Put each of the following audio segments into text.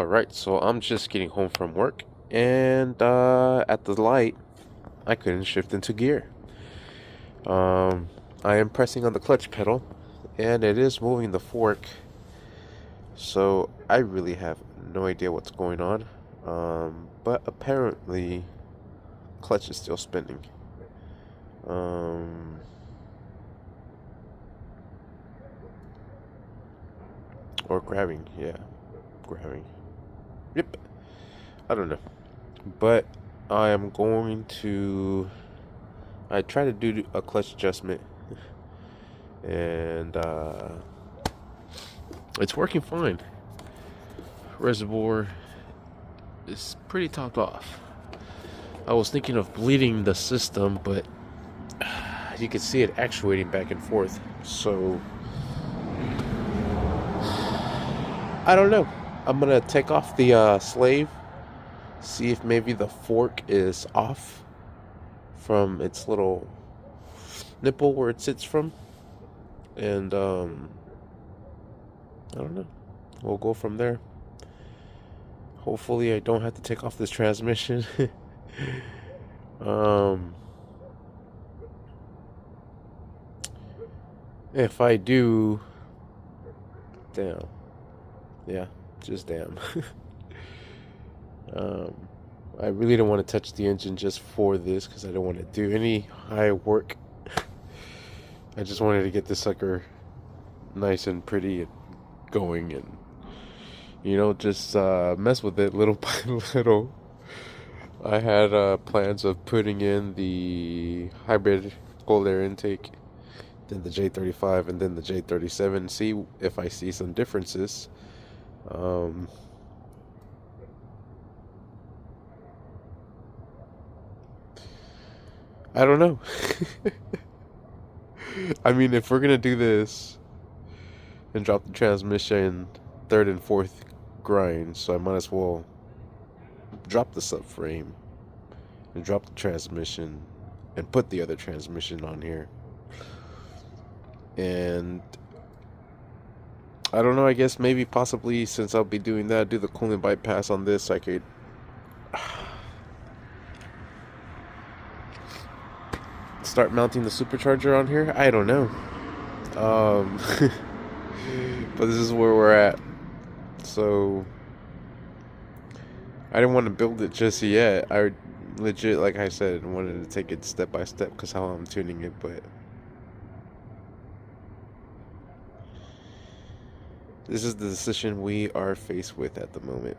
Alright, so I'm just getting home from work, and at the light, I couldn't shift into gear. Um, I am pressing on the clutch pedal, and it is moving the fork, so I really have no idea what's going on. But apparently, clutch is still spinning. Um, or grabbing, yeah, grabbing. Yep, I don't know. But I am going to. I try to do a clutch adjustment, and it's working fine. Reservoir is pretty topped off. I was thinking of bleeding the system, but you can see it actuating back and forth. So I don't know. I'm gonna take off the slave, see if maybe the fork is off from its little nipple where it sits from, and I don't know. We'll go from there. Hopefully, I don't have to take off this transmission. um, if I do, damn, yeah, just damn. um, I really don't want to touch the engine just for this because I don't want to do any high work. I just wanted to get this sucker nice and pretty and going, and just mess with it little by little. I had plans of putting in the hybrid cold air intake, then the J35, and then the J37. See if I see some differences. I don't know. I mean, if we're gonna do this and drop the transmission third and fourth grind, so I might as well drop the subframe and drop the transmission and put the other transmission on here. And I don't know, I guess maybe possibly since I'll be doing that, do the coolant bypass on this. I could start mounting the supercharger on here. I don't know. But this is where we're at. So I didn't want to build it just yet. I legit, like I said, wanted to take it step by step because how I'm tuning it. But this is the decision we are faced with at the moment.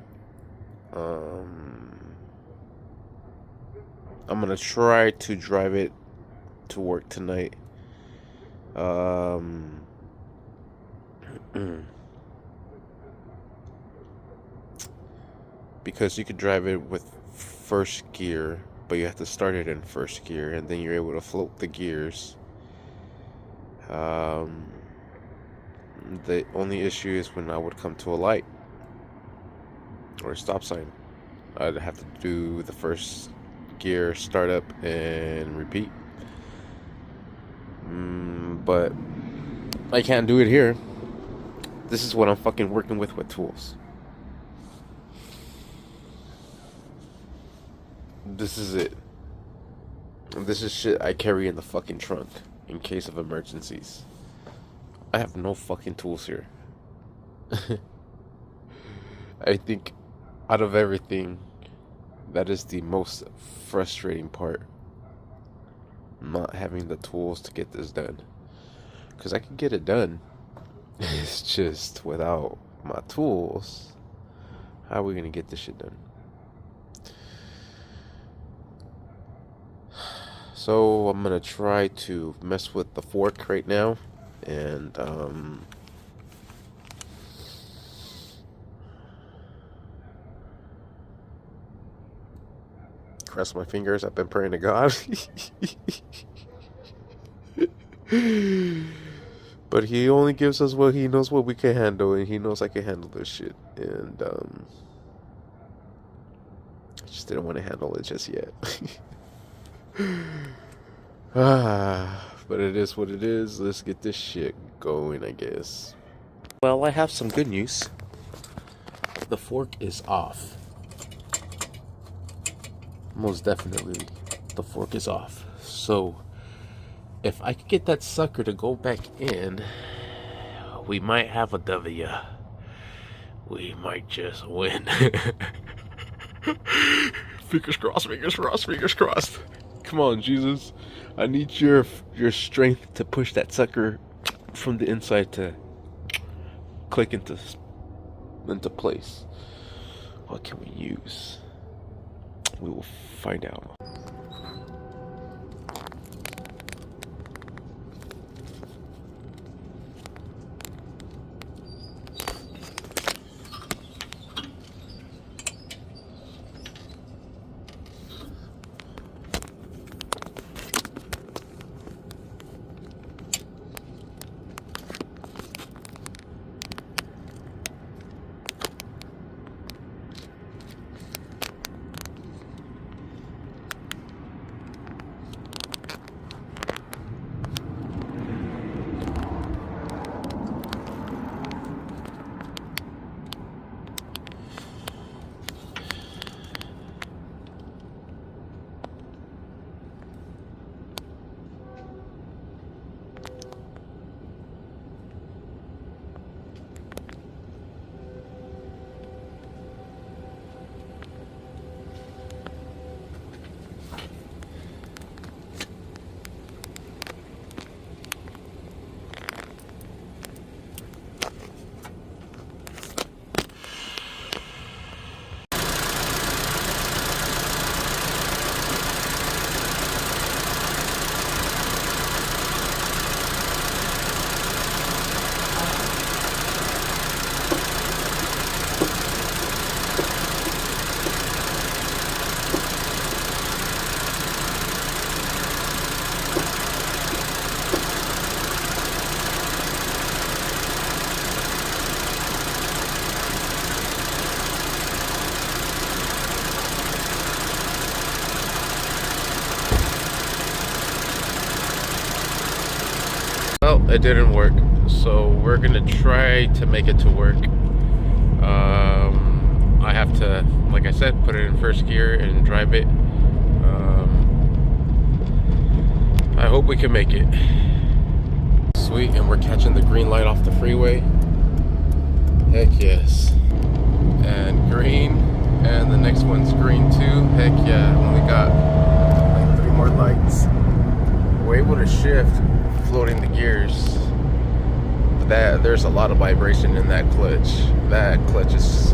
I'm gonna try to drive it to work tonight. Because you could drive it with first gear, but you have to start it in first gear, and then you're able to float the gears. The only issue is when I would come to a light or a stop sign, I'd have to do the first gear startup and repeat. But I can't do it here. This is what I'm fucking working with tools. This is it. This is shit I carry in the fucking trunk in case of emergencies. I have no fucking tools here. I think out of everything, that is the most frustrating part. Not having the tools to get this done. Because I can get it done. It's just without my tools, how are we going to get this shit done? So I'm going to try to mess with the fork right now. And cross my fingers. I've been praying to God. But he only gives us what he knows what we can handle, and he knows I can handle this shit. And I just didn't want to handle it just yet. But it is what it is. Let's get this shit going, I guess. Well, I have some good news. the fork is off. Most definitely, the fork is off. So, if I could get that sucker to go back in, we might have a W. We might just win. Fingers crossed, fingers crossed, fingers crossed. Come on, Jesus. I need your strength to push that sucker from the inside to click into place. What can we use? We will find out. Well, it didn't work, so we're gonna try to make it to work. I have to, like I said, put it in first gear and drive it. I hope we can make it. Sweet, and we're catching the green light off the freeway. Heck yes. And green, and the next one's green too. Heck yeah, only got like 3 more lights. We're able to shift floating the gears. There's a lot of vibration in that clutch. That clutch is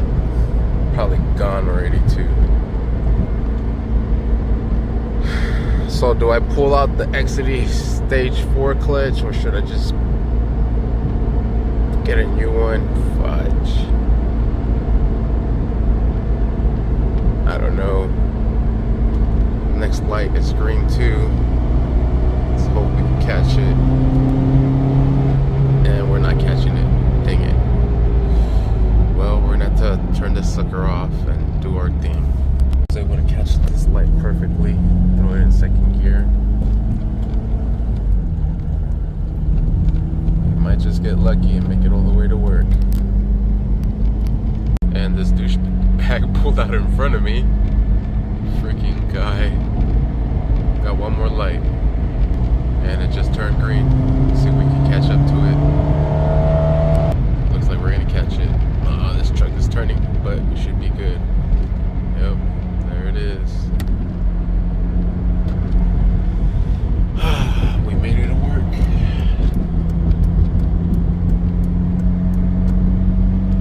probably gone already too. So do I pull out the XD stage 4 clutch, or should I just get a new one? Fudge. I don't know. Next light is green too. Let's hope we can catch it. And we're not catching it. Dang it. Well, we're gonna have to turn this sucker off and do our thing. I was able to catch this light perfectly. Throw it in second gear. Might just get lucky and make it all the way to work. And this douchebag pulled out in front of me. Freaking guy. Got one more light. And it just turned green. See if we can catch up to it. Looks like we're gonna catch it. This truck is turning, but we should be good. Yep, there it is. We made it to work.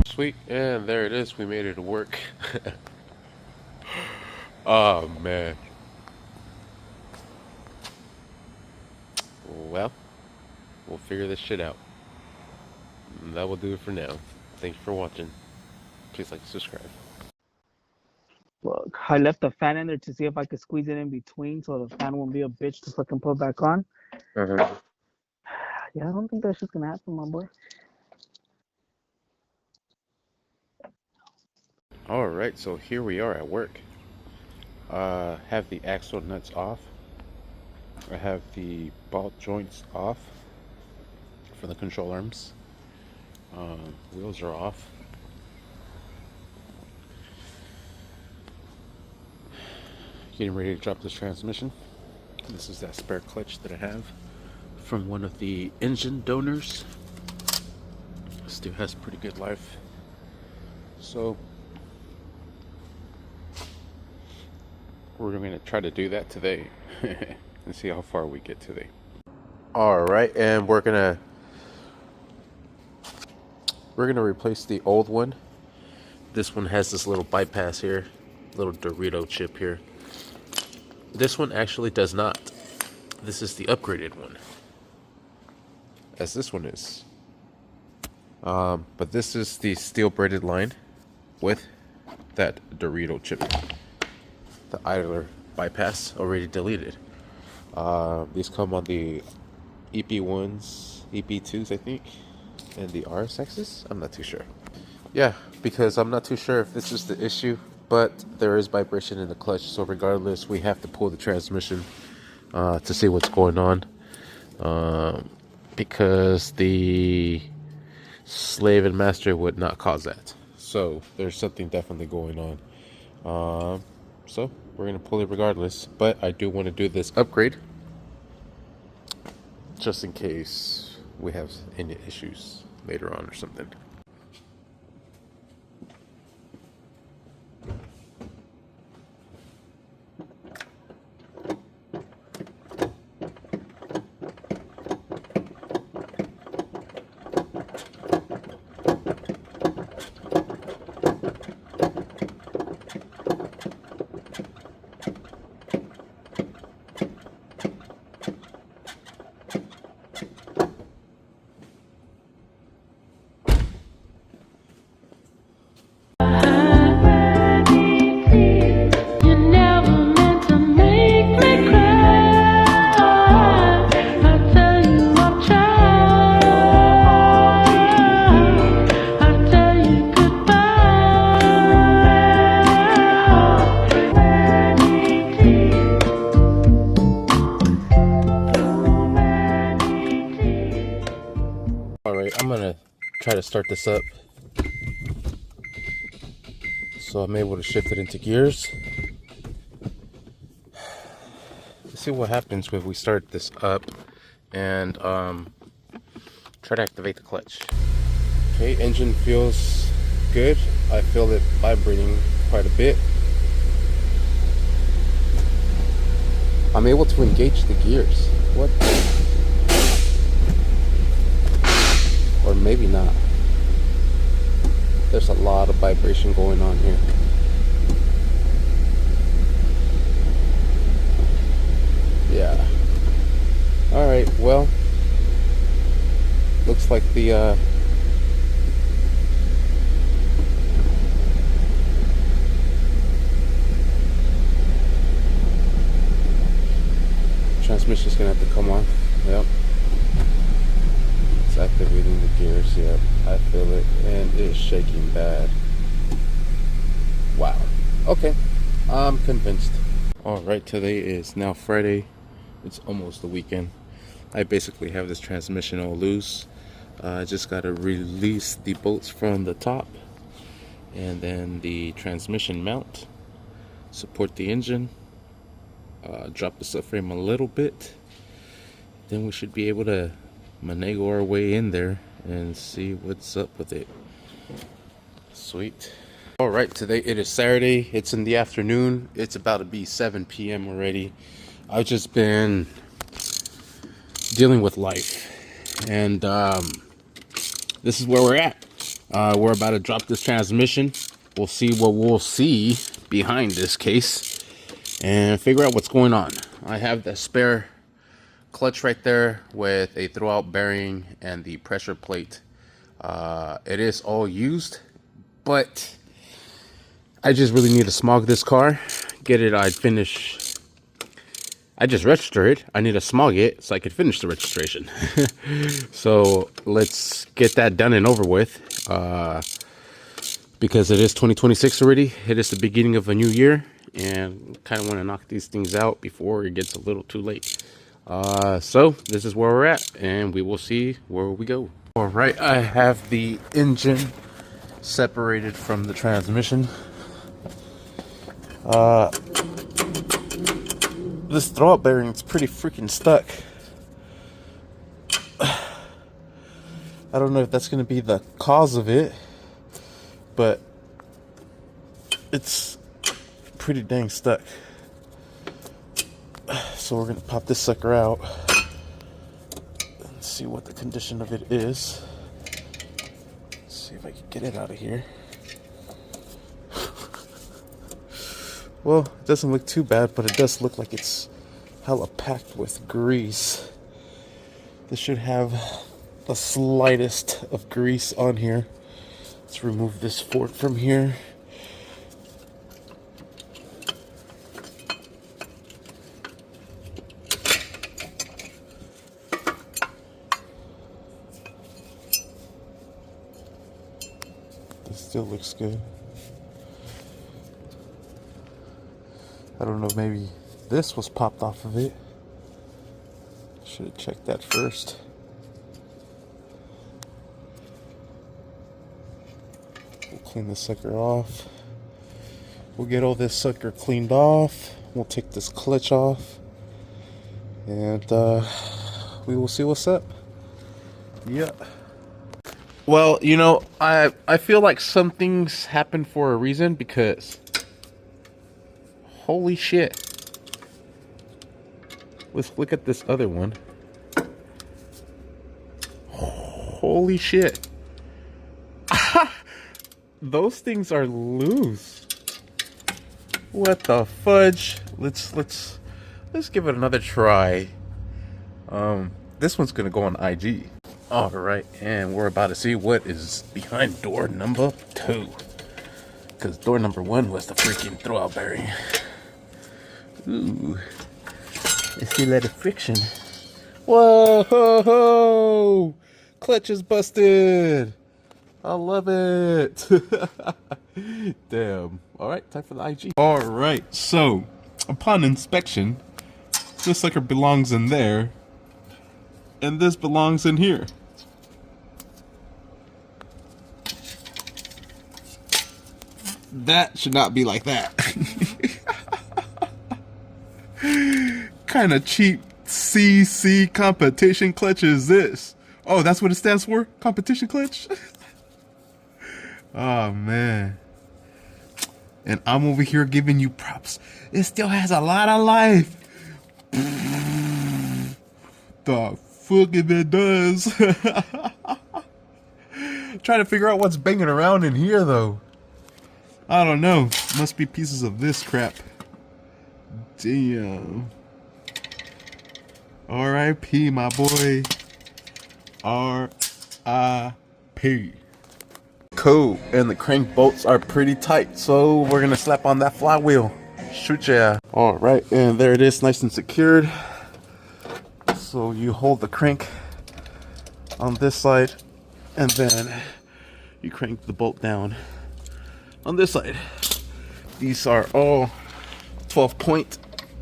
Sweet, and there it is. We made it to work. Oh man. Well, we'll figure this shit out. That will do it for now. Thanks for watching. Please like and subscribe. Look, I left the fan in there to see if I could squeeze it in between so the fan won't be a bitch to fucking put back on. Uh-huh. Yeah, I don't think that's just gonna happen, my boy. Alright, so here we are at work. Have the axle nuts off. I have the bolt joints off for the control arms. Wheels are off. Getting ready to drop this transmission. This is that spare clutch that I have from one of the engine donors. Still has pretty good life. So we're going to try to do that today and see how far we get today. All right, and we're gonna replace the old one. This one has this little bypass here, little Dorito chip here. This one actually does not. This is the upgraded one, as this one is. But this is the steel braided line with that Dorito chip. The idler bypass already deleted. These come on the EP1s, EP2s, I think, and the RSXs. I'm not too sure. Yeah, because I'm not too sure if this is the issue, but there is vibration in the clutch. So regardless, we have to pull the transmission to see what's going on. Because the slave and master would not cause that. So there's something definitely going on. So we're going to pull it regardless. But I do want to do this upgrade, just in case we have any issues later on or something. I'm gonna try to start this up so I'm able to shift it into gears. Let's see what happens when we start this up and try to activate the clutch. Okay, engine feels good. I feel it vibrating quite a bit. I'm able to engage the gears. What? Or maybe not. There's a lot of vibration going on here. Yeah. Alright, well, looks like the transmission's gonna have to come on. Yep. Activating the gears. Yep, I feel it, and it's shaking bad. Wow. Okay, I'm convinced. All right, today is now Friday. It's almost the weekend. I basically have this transmission all loose. I just got to release the bolts from the top, and then the transmission mount, support the engine, drop the subframe a little bit. Then we should be able to finagle our way in there and see what's up with it. Sweet. All right, today it is Saturday. It's in the afternoon. It's about to be 7 p.m. already. I've just been dealing with life, and this is where we're at. We're about to drop this transmission. We'll see what we'll see behind this case and figure out what's going on. I have the spare clutch right there with a throwout bearing and the pressure plate. It is all used, but I just really need to smog this car, get it. I just register it. I need to smog it so I can finish the registration. So let's get that done and over with, because it is 2026 already. It is the beginning of a new year, and kind of want to knock these things out before it gets a little too late. So this is where we're at, and we will see where we go. All right, I have the engine separated from the transmission. this throwout bearing is pretty freaking stuck. I don't know if that's going to be the cause of it, but it's pretty dang stuck. So we're going to pop this sucker out and see what the condition of it is. Let's see if I can get it out of here. Well, it doesn't look too bad, but it does look like it's hella packed with grease. This should have the slightest of grease on here. Let's remove this fork from here. This still looks good. I don't know, maybe this was popped off of it. Should have checked that first. We'll clean this sucker off. We'll get all this sucker cleaned off. We'll take this clutch off. And we will see what's up. Yeah. Well, you know, I feel like some things happen for a reason, because holy shit. Let's look at this other one. Holy shit. Those things are loose. What the fudge? Let's give it another try. This one's gonna go on IG. Alright, and we're about to see what is behind door number 2. Because door number 1 was the freaking throwout bearing. Ooh. Let's see a lot of friction. Whoa! Clutch is busted! I love it! Damn. Alright, time for the IG. Alright, so, upon inspection, this sucker belongs in there, and this belongs in here. That should not be like that. Kind of cheap CC competition clutch is this? Oh, that's what it stands for? Competition clutch? Oh, man. And I'm over here giving you props. It still has a lot of life. The fuck if it does. Trying to figure out what's banging around in here, though. I don't know. Must be pieces of this crap. Damn. R.I.P. my boy. R.I.P. Cool. And the crank bolts are pretty tight, so we're gonna slap on that flywheel. Shoot ya. Alright, and there it is, nice and secured. So you hold the crank on this side, and then you crank the bolt down on this side. These are all 12 point,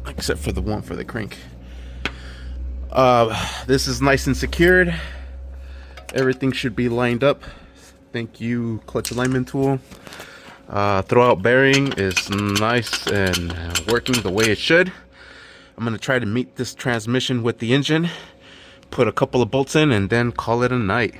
except for the one for the crank. This is nice and secured. Everything should be lined up. Thank you, clutch alignment tool. Throwout bearing is nice and working the way it should. I'm gonna try to meet this transmission with the engine, put a couple of bolts in, and then call it a night.